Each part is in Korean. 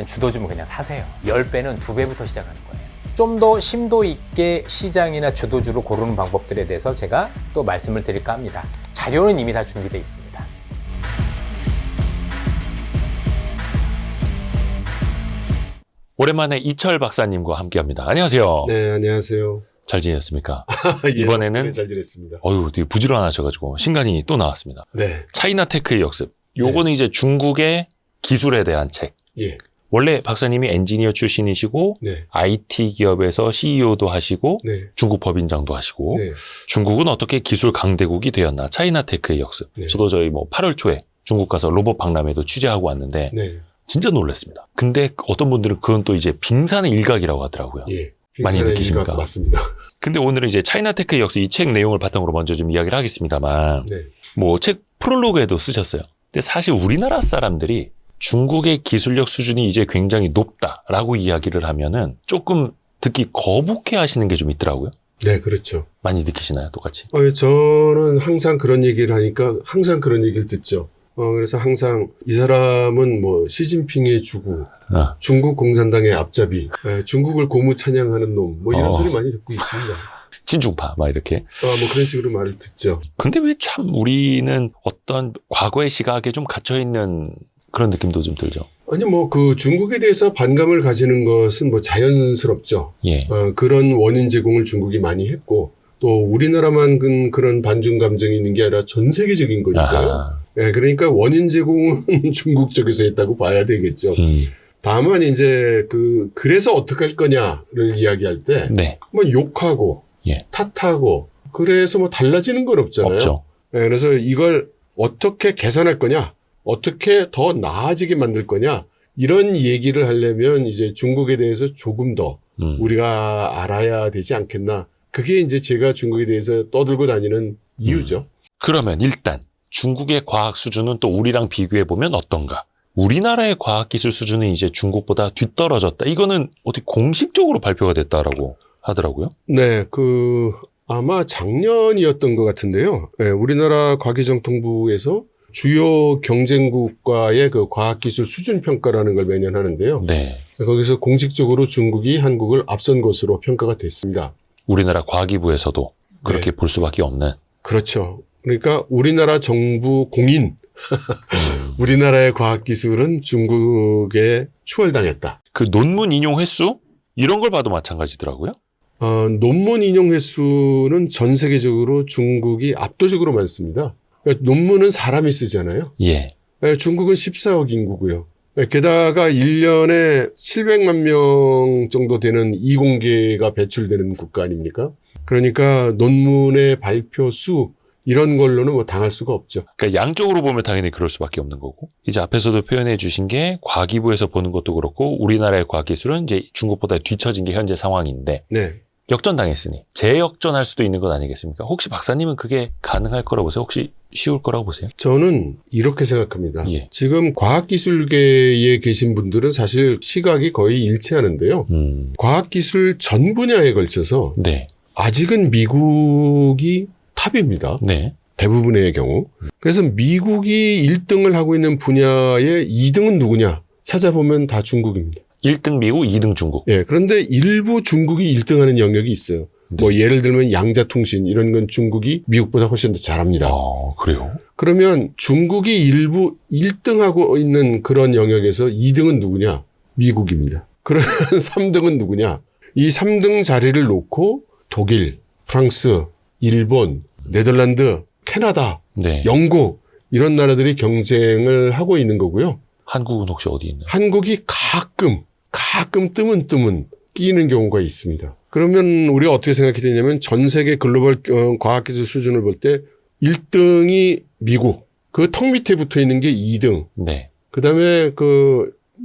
주도주면 그냥 사세요. 10배는 2배부터 시작하는 거예요. 좀 더 심도 있게 시장이나 주도주를 고르는 방법들에 대해서 제가 또 말씀을 드릴까 합니다. 자료는 이미 다 준비되어 있습니다. 오랜만에 이철 박사님과 함께합니다. 안녕하세요. 네, 안녕하세요. 잘 지냈습니까? 예, 이번에는 잘 지냈습니다. 되게 부지런하셔가지고 신간이 또 나왔습니다. 네, 차이나테크의 역습. 요거는 이제 중국의 기술에 대한 책. 예, 원래 박사님이 엔지니어 출신이시고 네, IT 기업에서 CEO도 하시고 네, 중국 법인장도 하시고 네, 중국은 어떻게 기술 강대국이 되었나? 차이나테크의 역습. 네. 저도 저희 8월 초에 중국 가서 로봇 박람회도 취재하고 왔는데 네, 진짜 놀랐습니다. 근데 어떤 분들은 그건 또 이제 빙산의 일각이라고 하더라고요. 예. 많이 빙산의 느끼십니까? 일각 맞습니다. 근데 오늘은 이제 차이나테크의 역습 이 책 내용을 바탕으로 먼저 좀 이야기를 하겠습니다만 네, 책 프롤로그에도 쓰셨어요. 근데 사실 우리나라 사람들이 중국의 기술력 수준이 이제 굉장히 높다라고 이야기를 하면은 조금 듣기 거북해 하시는 게 좀 있더라고요. 네, 그렇죠. 많이 느끼시나요? 똑같이? 저는 항상 그런 얘기를 하니까 항상 그런 얘기를 듣죠. 그래서 항상 이 사람은 시진핑의 주구, 중국 공산당의 앞잡이, 중국을 고무 찬양하는 놈, 이런 소리 많이 듣고 있습니다. 친중파 막 이렇게. 그런 식으로 말을 듣죠. 근데 왜 참 우리는 어떤 과거의 시각에 좀 갇혀있는 그런 느낌도 좀 들죠. 아니, 그 중국에 대해서 반감을 가지는 것은 자연스럽죠. 예. 그런 원인 제공을 중국이 많이 했고, 또 우리나라만 그런 반중 감정이 있는 게 아니라 전 세계적인 거니까요. 아하. 예, 그러니까 원인 제공은 중국 쪽에서 했다고 봐야 되겠죠. 다만 이제 그래서 어떻게 할 거냐를 이야기할 때, 네. 욕하고, 예. 탓하고, 그래서 달라지는 건 없잖아요. 없죠. 예, 그래서 이걸 어떻게 개선할 거냐, 어떻게 더 나아지게 만들 거냐, 이런 얘기를 하려면 이제 중국에 대해서 조금 더 우리가 알아야 되지 않겠나. 그게 이제 제가 중국에 대해서 떠들고 다니는 이유죠. 그러면 일단 중국의 과학 수준은 또 우리랑 비교해보면 어떤가? 우리나라의 과학기술 수준은 이제 중국보다 뒤떨어졌다. 이거는 어떻게 공식적으로 발표가 됐다라고 하더라고요. 네, 아마 작년이었던 것 같은데요. 네, 우리나라 과기정통부에서 주요 경쟁국과의 과학기술 수준 평가라는 걸 매년 하는데요. 네. 거기서 공식적으로 중국이 한국을 앞선 것으로 평가가 됐습니다. 우리나라 과기부에서도 그렇게 네. 볼 수밖에 없는. 그렇죠. 그러니까 우리나라 정부 공인, 우리나라의 과학기술은 중국에 추월당했다. 그 논문 인용 횟수? 이런 걸 봐도 마찬가지더라고요. 논문 인용 횟수는 전 세계적으로 중국이 압도적으로 많습니다. 그러니까 논문은 사람이 쓰잖아요. 예. 중국은 14억 인구고요. 게다가 1년에 700만 명 정도 되는 이공계가 배출되는 국가 아닙니까? 그러니까 논문의 발표 수 이런 걸로는 당할 수가 없죠. 그러니까 양쪽으로 보면 당연히 그럴 수밖에 없는 거고. 이제 앞에서도 표현해 주신 게 과기부에서 보는 것도 그렇고 우리나라의 과학기술은 이제 중국보다 뒤처진 게 현재 상황인데 네. 역전당했으니 재역전할 수도 있는 것 아니겠습니까? 혹시 박사님은 그게 가능할 거라고 보세요? 혹시 쉬울 거라고 보세요? 저는 이렇게 생각합니다. 예. 지금 과학기술계에 계신 분들은 사실 시각이 거의 일치하는데요. 과학기술 전 분야에 걸쳐서 네. 아직은 미국이 탑입니다. 네. 대부분의 경우. 그래서 미국이 1등을 하고 있는 분야의 2등은 누구냐? 찾아보면 다 중국입니다. 1등 미국, 2등 중국. 예. 그런데 일부 중국이 1등하는 영역이 있어요. 네. 예를 들면 양자통신 이런 건 중국이 미국보다 훨씬 더 잘합니다. 그래요? 그러면 중국이 일부 1등하고 있는 그런 영역에서 2등은 누구냐? 미국입니다. 그러면 3등은 누구냐? 이 3등 자리를 놓고 독일, 프랑스, 일본, 네덜란드, 캐나다, 네. 영국 이런 나라들이 경쟁을 하고 있는 거고요. 한국은 혹시 어디 있나요? 한국이 가끔 뜨문뜨문 끼는 경우가 있습니다. 그러면 우리가 어떻게 생각이 되냐면 전 세계 글로벌 과학기술 수준을 볼 때 1등이 미국, 그 턱 밑에 붙어 있는 게 2등. 네. 그 다음에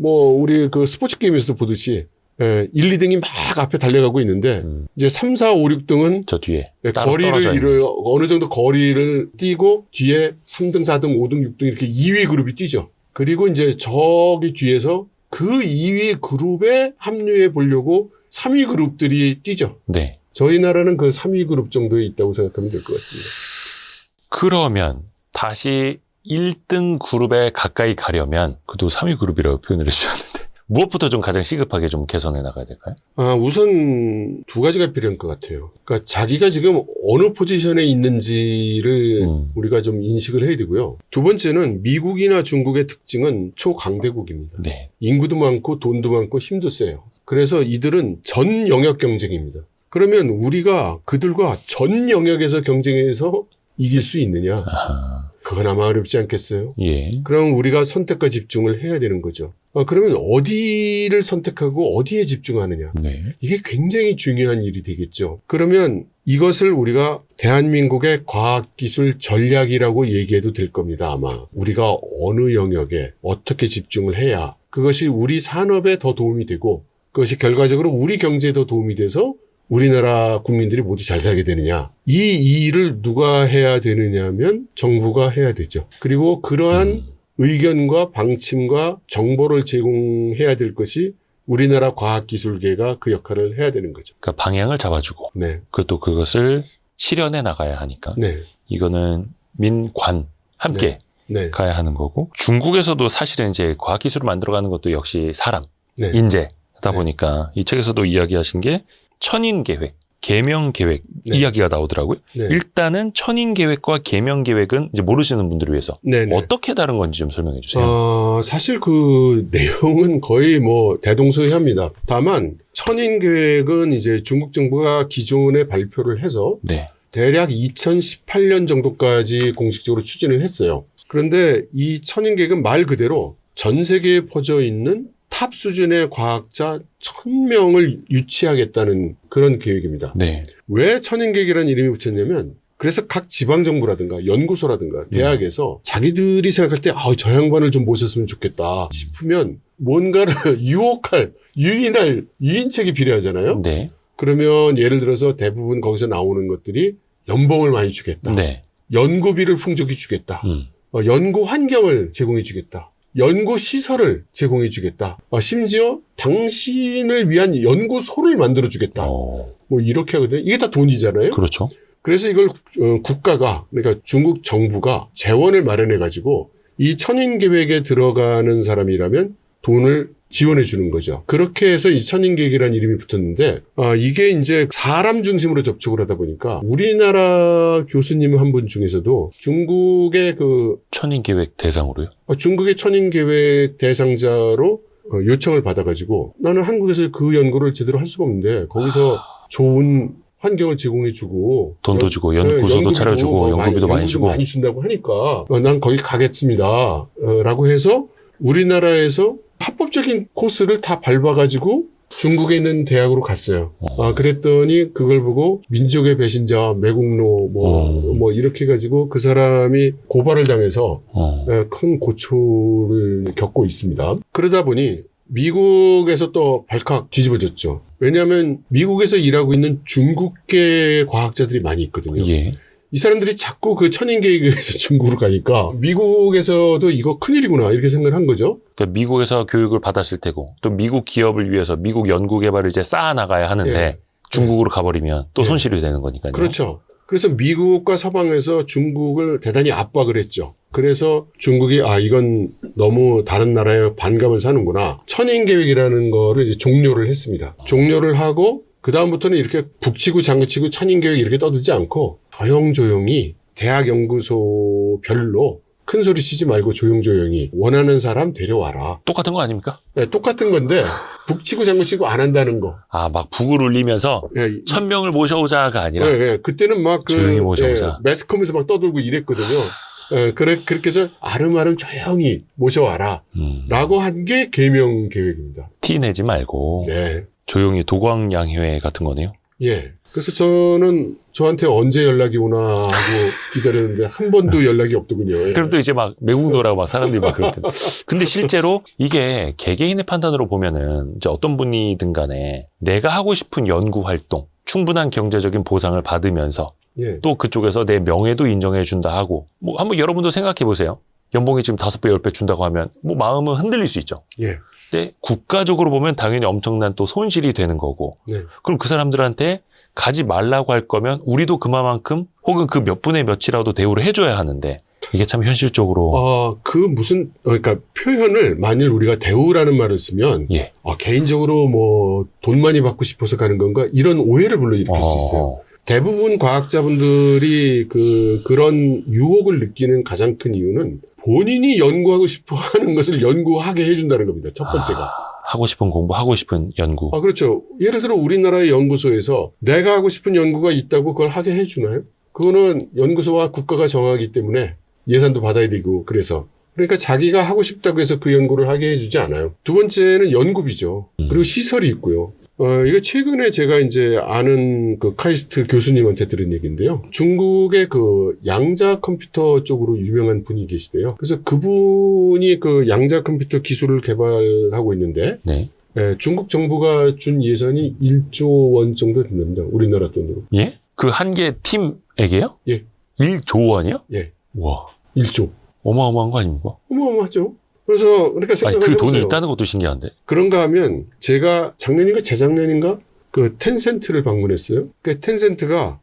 우리 스포츠 게임에서도 보듯이 1, 2등이 막 앞에 달려가고 있는데 이제 3, 4, 5, 6등은 저 뒤에 따로 떨어져 거리를 있는. 어느 정도 거리를 뛰고 뒤에 3등, 4등, 5등, 6등 이렇게 2위 그룹이 뛰죠. 그리고 이제 저기 뒤에서 그 2위 그룹에 합류해 보려고 3위 그룹들이 뛰죠. 네. 저희 나라는 그 3위 그룹 정도에 있다고 생각하면 될 것 같습니다. 그러면 다시 1등 그룹에 가까이 가려면 그도 3위 그룹이라고 표현을 해주셨는데 무엇부터 좀 가장 시급하게 좀 개선해 나가야 될까요? 우선 두 가지가 필요한 것 같아요. 그러니까 자기가 지금 어느 포지션에 있는지를 우리가 좀 인식을 해야 되고요. 두 번째는 미국이나 중국의 특징은 초강대국입니다. 네. 인구도 많고 돈도 많고 힘도 세요. 그래서 이들은 전 영역 경쟁입니다. 그러면 우리가 그들과 전 영역에서 경쟁해서 이길 수 있느냐? 아하. 그건 아마 어렵지 않겠어요? 예. 그럼 우리가 선택과 집중을 해야 되는 거죠. 그러면 어디를 선택하고 어디에 집중하느냐? 네. 이게 굉장히 중요한 일이 되겠죠. 그러면 이것을 우리가 대한민국의 과학기술 전략이라고 얘기해도 될 겁니다, 아마. 우리가 어느 영역에 어떻게 집중을 해야 그것이 우리 산업에 더 도움이 되고 그것이 결과적으로 우리 경제에 더 도움이 돼서 우리나라 국민들이 모두 잘 살게 되느냐. 이 일을 누가 해야 되느냐면 정부가 해야 되죠. 그리고 그러한 의견과 방침과 정보를 제공해야 될 것이 우리나라 과학기술계가 그 역할을 해야 되는 거죠. 그러니까 방향을 잡아주고 네. 그리고 또 그것을 실현해 나가야 하니까 네. 이거는 민관 함께 네. 가야 하는 거고 중국에서도 사실은 이제 과학기술을 만들어가는 것도 역시 사람, 네. 인재다 네. 보니까 이 책에서도 이야기하신 게 천인계획, 계명계획 네. 이야기가 나오더라고요. 네. 일단은 천인계획과 계명계획은 이제 모르시는 분들을 위해서 네. 네. 어떻게 다른 건지 좀 설명해 주세요. 사실 그 내용은 거의 뭐 대동소이합니다. 다만 천인계획은 이제 중국 정부가 기존에 발표를 해서 네. 대략 2018년 정도까지 공식적으로 추진을 했어요. 그런데 이 천인계획은 말 그대로 전 세계에 퍼져 있는 탑 수준의 과학자 1000명을 유치하겠다는 그런 계획입니다. 네. 왜 천인계획이라는 이름이 붙였냐면 그래서 각 지방정부라든가 연구소라든가 대학에서 자기들이 생각할 때 저 양반을 좀 모셨으면 좋겠다 싶으면 뭔가를 유인할 유인책이 필요하잖아요. 네. 그러면 예를 들어서 대부분 거기서 나오는 것들이 연봉을 많이 주겠다. 네. 연구비를 풍족히 주겠다. 연구 환경을 제공해 주겠다. 연구 시설을 제공해 주겠다. 심지어 당신을 위한 연구소를 만들어 주겠다. 뭐 이렇게 하거든요. 이게 다 돈이잖아요. 그렇죠. 그래서 이걸 국가가 그러니까 중국 정부가 재원을 마련해 가지고 이 천인계획에 들어가는 사람이라면 돈을 지원해 주는 거죠. 그렇게 해서 이 천인계획이라는 이름이 붙었는데 이게 이제 사람 중심으로 접촉을 하다 보니까 우리나라 교수님 한 분 중에서도 중국의 천인계획 대상으로요? 중국의 천인계획 대상자로 요청을 받아가지고 나는 한국에서 그 연구를 제대로 할 수가 없는데 거기서 좋은 환경을 제공해주고 돈도 주고 연구소도 차려주고 연구비도 많이 주고 많이 준다고 하니까 난 거기 가겠습니다. 라고 해서 우리나라에서 합법적인 코스를 다 밟아가지고 중국에 있는 대학으로 갔어요. 그랬더니 그걸 보고 민족의 배신자, 매국노 뭐 이렇게 해가지고 그 사람이 고발을 당해서 큰 고초를 겪고 있습니다. 그러다 보니 미국에서 또 발칵 뒤집어졌죠. 왜냐하면 미국에서 일하고 있는 중국계 과학자들이 많이 있거든요. 예. 이 사람들이 자꾸 그 천인계획에 의해서 중국으로 가니까 미국에서도 이거 큰일이구나 이렇게 생각을 한 거죠. 그러니까 미국에서 교육을 받았을 테고 또 미국 기업을 위해서 미국 연구개발을 이제 쌓아나가야 하는데 중국으로 가버리면 또 손실이 되는 거니까요. 그렇죠. 그래서 미국과 서방에서 중국을 대단히 압박을 했죠. 그래서 중국이 이건 너무 다른 나라에 반감을 사는구나. 천인계획이라는 거를 이제 종료를 했습니다. 종료를 하고 그다음부터는 이렇게 북치고 장구치고 천인계획 이렇게 떠들지 않고 조용조용히 대학 연구소별로 큰 소리 치지 말고 조용조용히 원하는 사람 데려와라. 똑같은 거 아닙니까? 네, 똑같은 건데 북치고 장구치고 안 한다는 거. 막 북을 울리면서 1000명을 모셔오자가 아니라 그때는 막 조용히 모셔오자. 매스컴에서 막 떠들고 이랬거든요. 그렇게 해서 아름아름 조용히 모셔와라. 라고 한 게 계명 계획입니다. 티 내지 말고 네. 조용히 도광양회 같은 거네요. 예. 그래서 저는 저한테 언제 연락이 오나 하고 기다렸는데 한 번도 연락이 없더군요. 예. 그럼 또 이제 막 매국노라고 막 사람들이 막 그럴 때. 근데 실제로 이게 개개인의 판단으로 보면은 이제 어떤 분이든 간에 내가 하고 싶은 연구 활동, 충분한 경제적인 보상을 받으면서 또 그쪽에서 내 명예도 인정해 준다 하고 뭐 한번 여러분도 생각해 보세요. 연봉이 지금 5배, 10배 준다고 하면 뭐 마음은 흔들릴 수 있죠. 예. 근데 국가적으로 보면 당연히 엄청난 또 손실이 되는 거고 그럼 그 사람들한테 가지 말라고 할 거면 우리도 그만큼 혹은 그 몇 분의 몇이라도 대우를 해줘야 하는데 이게 참 현실적으로. 그러니까 표현을 만일 우리가 대우라는 말을 쓰면, 예. 개인적으로 뭐 돈 많이 받고 싶어서 가는 건가? 이런 오해를 불러일으킬 수 있어요. 대부분 과학자분들이 그런 유혹을 느끼는 가장 큰 이유는 본인이 연구하고 싶어 하는 것을 연구하게 해준다는 겁니다. 첫 번째가. 하고 싶은 공부, 하고 싶은 연구. 그렇죠. 예를 들어 우리나라의 연구소에서 내가 하고 싶은 연구가 있다고 그걸 하게 해주나요? 그거는 연구소와 국가가 정하기 때문에 예산도 받아야 되고 그래서. 그러니까 자기가 하고 싶다고 해서 그 연구를 하게 해주지 않아요. 두 번째는 연구비죠. 그리고 시설이 있고요. 이거 최근에 제가 이제 아는 그 카이스트 교수님한테 들은 얘기인데요. 중국의 그 양자 컴퓨터 쪽으로 유명한 분이 계시대요. 그래서 그분이 그 양자 컴퓨터 기술을 개발하고 있는데, 네. 중국 정부가 준 예산이 1조 원 정도 된답니다. 우리나라 돈으로. 예? 그 한 개 팀에게요? 예. 1조 원이요? 예. 와. 1조. 어마어마한 거 아닙니까? 어마어마하죠. 그래서 그러니까 아니, 그 생각해보세요. 돈이 있다는 것도 신기한데. 그런가 하면 제가 작년인가 재작년인가 그 텐센트를 방문했어요. 그 텐센트가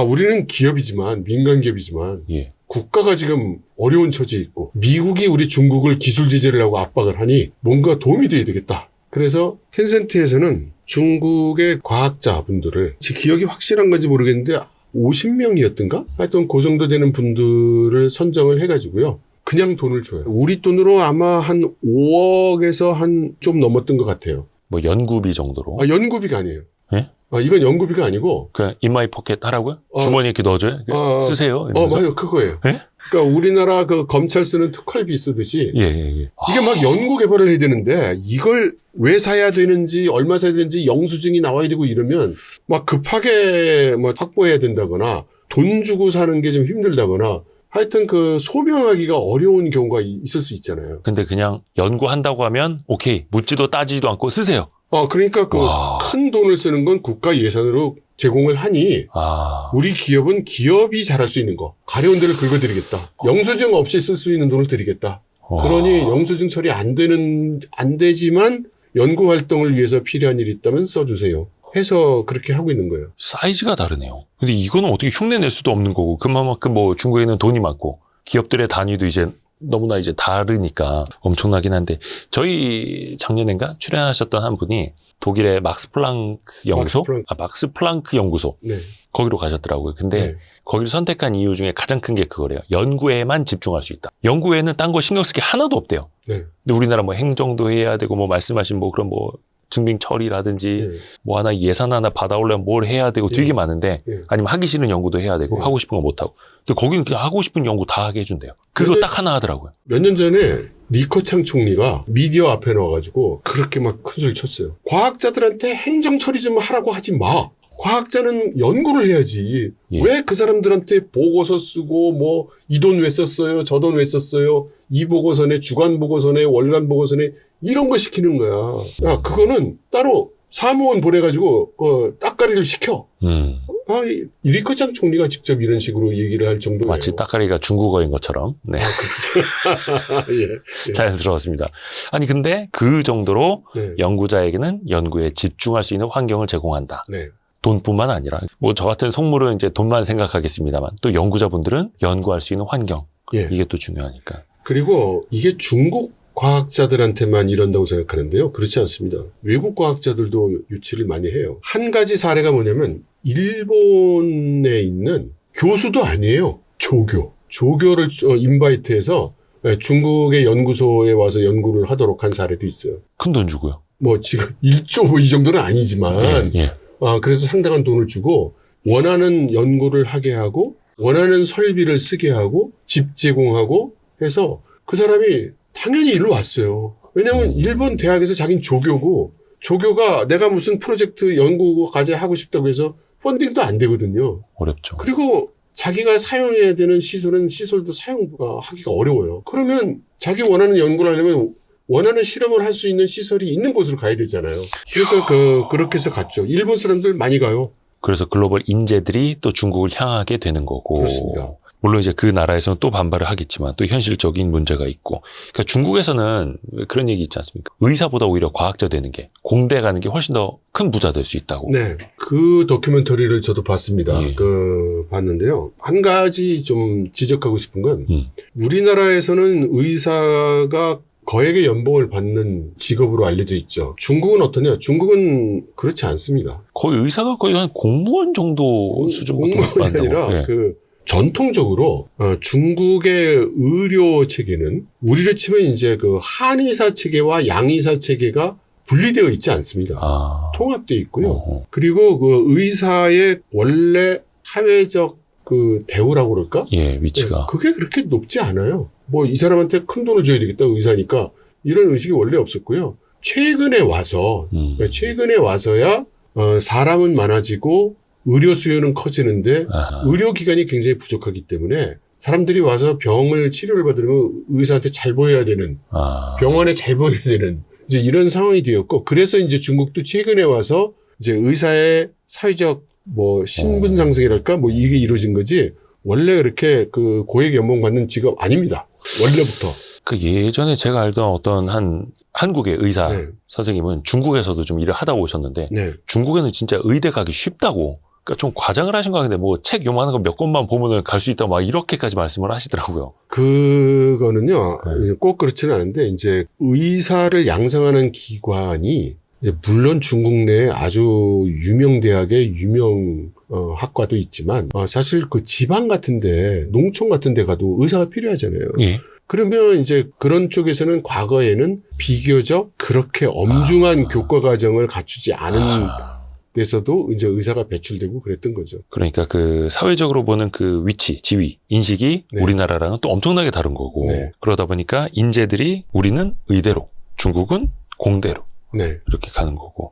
우리는 기업이지만 민간 기업이지만 예. 국가가 지금 어려운 처지에 있고 미국이 우리 중국을 기술 제재를 하고 압박을 하니 뭔가 도움이 돼야 되겠다. 그래서 텐센트에서는 중국의 과학자분들을 제 기억이 확실한 건지 모르겠는데 50명이었던가? 하여튼 그 정도 되는 분들을 선정을 해가지고요. 그냥 돈을 줘요. 우리 돈으로 아마 한 5억에서 한 좀 넘었던 것 같아요. 뭐 연구비 정도로. 연구비가 아니에요. 예? 이건 연구비가 아니고. 그냥 인마이 포켓 하라고요? 주머니에 이렇게 넣어줘요? 쓰세요? 이러면서? 맞아요. 그거예요. 예? 그러니까 우리나라 그 검찰 쓰는 특활비 쓰듯이. 예. 이게 막 연구 개발을 해야 되는데 이걸 왜 사야 되는지 얼마 사야 되는지 영수증이 나와야 되고 이러면 막 급하게 뭐 확보해야 된다거나 돈 주고 사는 게 좀 힘들다거나 하여튼 그 소명하기가 어려운 경우가 있을 수 있잖아요. 근데 그냥 연구한다고 하면 오케이. 묻지도 따지지도 않고 쓰세요. 그러니까 그 큰 돈을 쓰는 건 국가 예산으로 제공을 하니 우리 기업은 기업이 잘할 수 있는 거 가려운 데를 긁어드리겠다. 영수증 없이 쓸 수 있는 돈을 드리겠다. 그러니 영수증 처리 안 되지만 연구 활동을 위해서 필요한 일이 있다면 써주세요. 해서 그렇게 하고 있는 거예요. 사이즈가 다르네요. 근데 이거는 어떻게 흉내 낼 수도 없는 거고 그만큼 뭐 중국에는 돈이 많고 기업들의 단위도 이제 너무나 이제 다르니까 엄청나긴 한데 저희 작년인가 출연하셨던 한 분이 독일의 막스 플랑크 연구소? 막스 플랑크 연구소. 네. 거기로 가셨더라고요. 근데 거기를 선택한 이유 중에 가장 큰 게 그거래요. 연구에만 집중할 수 있다. 연구에는 딴 거 신경 쓸 게 하나도 없대요. 네. 근데 우리나라 뭐 행정도 해야 되고 뭐 말씀하신 뭐 그런 뭐 증빙 처리라든지 뭐 하나 예산 하나 받아오려면 뭘 해야 되고 되게 많은데 아니면 하기 싫은 연구도 해야 되고 하고 싶은 거 못 하고. 근데 거기는 그냥 하고 싶은 연구 다 하게 해준대요. 그거 딱 하나 하더라고요. 몇 년 전에 리커창 총리가 미디어 앞에 나와가지고 그렇게 막 큰 소리 쳤어요. 과학자들한테 행정 처리 좀 하라고 하지 마. 과학자는 연구를 해야지. 왜 그 사람들한테 보고서 쓰고 뭐 이 돈 왜 썼어요? 저 돈 왜 썼어요? 이 보고서네, 주간 보고서네, 월간 보고서네 이런 거 시키는 거야. 야, 그거는 따로 사무원 보내가지고 따까리를 시켜. 이 리커창 총리가 직접 이런 식으로 얘기를 할 정도예요. 마치 따까리가 중국어인 것처럼. 네. 예. 자연스러웠습니다. 아니 근데 그 정도로 연구자에게는 연구에 집중할 수 있는 환경을 제공한다. 네. 돈뿐만 아니라 뭐 저 같은 속물은 이제 돈만 생각하겠습니다만 또 연구자분들은 연구할 수 있는 환경 이게 또 중요하니까. 그리고 이게 중국 과학자들한테만 이런다고 생각하는데요. 그렇지 않습니다. 외국 과학자들도 유치를 많이 해요. 한 가지 사례가 뭐냐면 일본에 있는 교수도 아니에요. 조교를 인바이트해서 중국의 연구소에 와서 연구를 하도록 한 사례도 있어요. 큰 돈 주고요. 뭐 지금 1조 이 정도는 아니지만 그래서 상당한 돈을 주고 원하는 연구를 하게 하고 원하는 설비를 쓰게 하고 집 제공하고 해서 그 사람이 당연히 일로 왔어요. 왜냐하면 일본 대학에서 자기는 조교가 내가 무슨 프로젝트 연구 과제 하고 싶다고 해서 펀딩도 안 되거든요. 어렵죠. 그리고 자기가 사용해야 되는 시설도 사용하기가 어려워요. 그러면 자기 원하는 연구를 하려면 원하는 실험을 할 수 있는 시설이 있는 곳으로 가야 되잖아요. 그러니까 그렇게 해서 갔죠. 일본 사람들 많이 가요. 그래서 글로벌 인재들이 또 중국을 향하게 되는 거고. 그렇습니다. 물론 이제 그 나라에서는 또 반발을 하겠지만 또 현실적인 문제가 있고. 그러니까 중국에서는 그런 얘기 있지 않습니까? 의사보다 오히려 과학자 되는 게, 공대 가는 게 훨씬 더 큰 부자 될 수 있다고. 네. 그 다큐멘터리를 저도 봤습니다. 예. 봤는데요. 한 가지 좀 지적하고 싶은 건 우리나라에서는 의사가 거액의 연봉을 받는 직업으로 알려져 있죠. 중국은 어떠냐? 중국은 그렇지 않습니다. 거의 의사가 거의 한 공무원 정도 수준밖에 못 공무원이 받는다고. 아니라 예. 전통적으로 중국의 의료 체계는 우리로 치면 이제 그 한의사 체계와 양의사 체계가 분리되어 있지 않습니다. 아. 통합되어 있고요. 어허. 그리고 그 의사의 원래 사회적 그 대우라고 그럴까? 예, 위치가. 네, 그게 그렇게 높지 않아요. 뭐 이 사람한테 큰 돈을 줘야 되겠다, 의사니까. 이런 의식이 원래 없었고요. 최근에 와서야 사람은 많아지고 의료 수요는 커지는데 아하. 의료기관이 굉장히 부족하기 때문에 사람들이 와서 병을 치료를 받으려면 의사한테 잘 보여야 되는, 아. 병원에 잘 보여야 되는 이제 이런 상황이 되었고, 그래서 이제 중국도 최근에 와서 이제 의사의 사회적 뭐 신분 상승이랄까 뭐 이게 이루어진 거지, 원래 그렇게 그 고액 연봉 받는 직업 아닙니다. 원래부터. 그 예전에 제가 알던 어떤 한국의 의사 네. 선생님은 중국에서도 좀 일을 하다 오셨는데 네. 중국에는 진짜 의대 가기 쉽다고, 그러니까 좀 과장을 하신 거 같은데 뭐 책 요만한 거 몇 권만 보면은 갈 수 있다 막 이렇게까지 말씀을 하시더라고요. 그거는요, 네. 꼭 그렇지는 않은데, 이제 의사를 양성하는 기관이, 이제 물론 중국 내에 아주 유명 대학의 유명 학과도 있지만, 사실 그 지방 같은데, 농촌 같은데 가도 의사가 필요하잖아요. 예. 그러면 이제 그런 쪽에서는 과거에는 비교적 그렇게 엄중한 교과 과정을 갖추지 않은 데서도 이제 의사가 배출되고 그랬던 거죠. 그러니까 그 사회적으로 보는 그 위치, 지위, 인식이 네. 우리나라랑은 또 엄청나게 다른 거고 네. 그러다 보니까 인재들이 우리는 의대로, 중국은 공대로 네. 이렇게 가는 거고.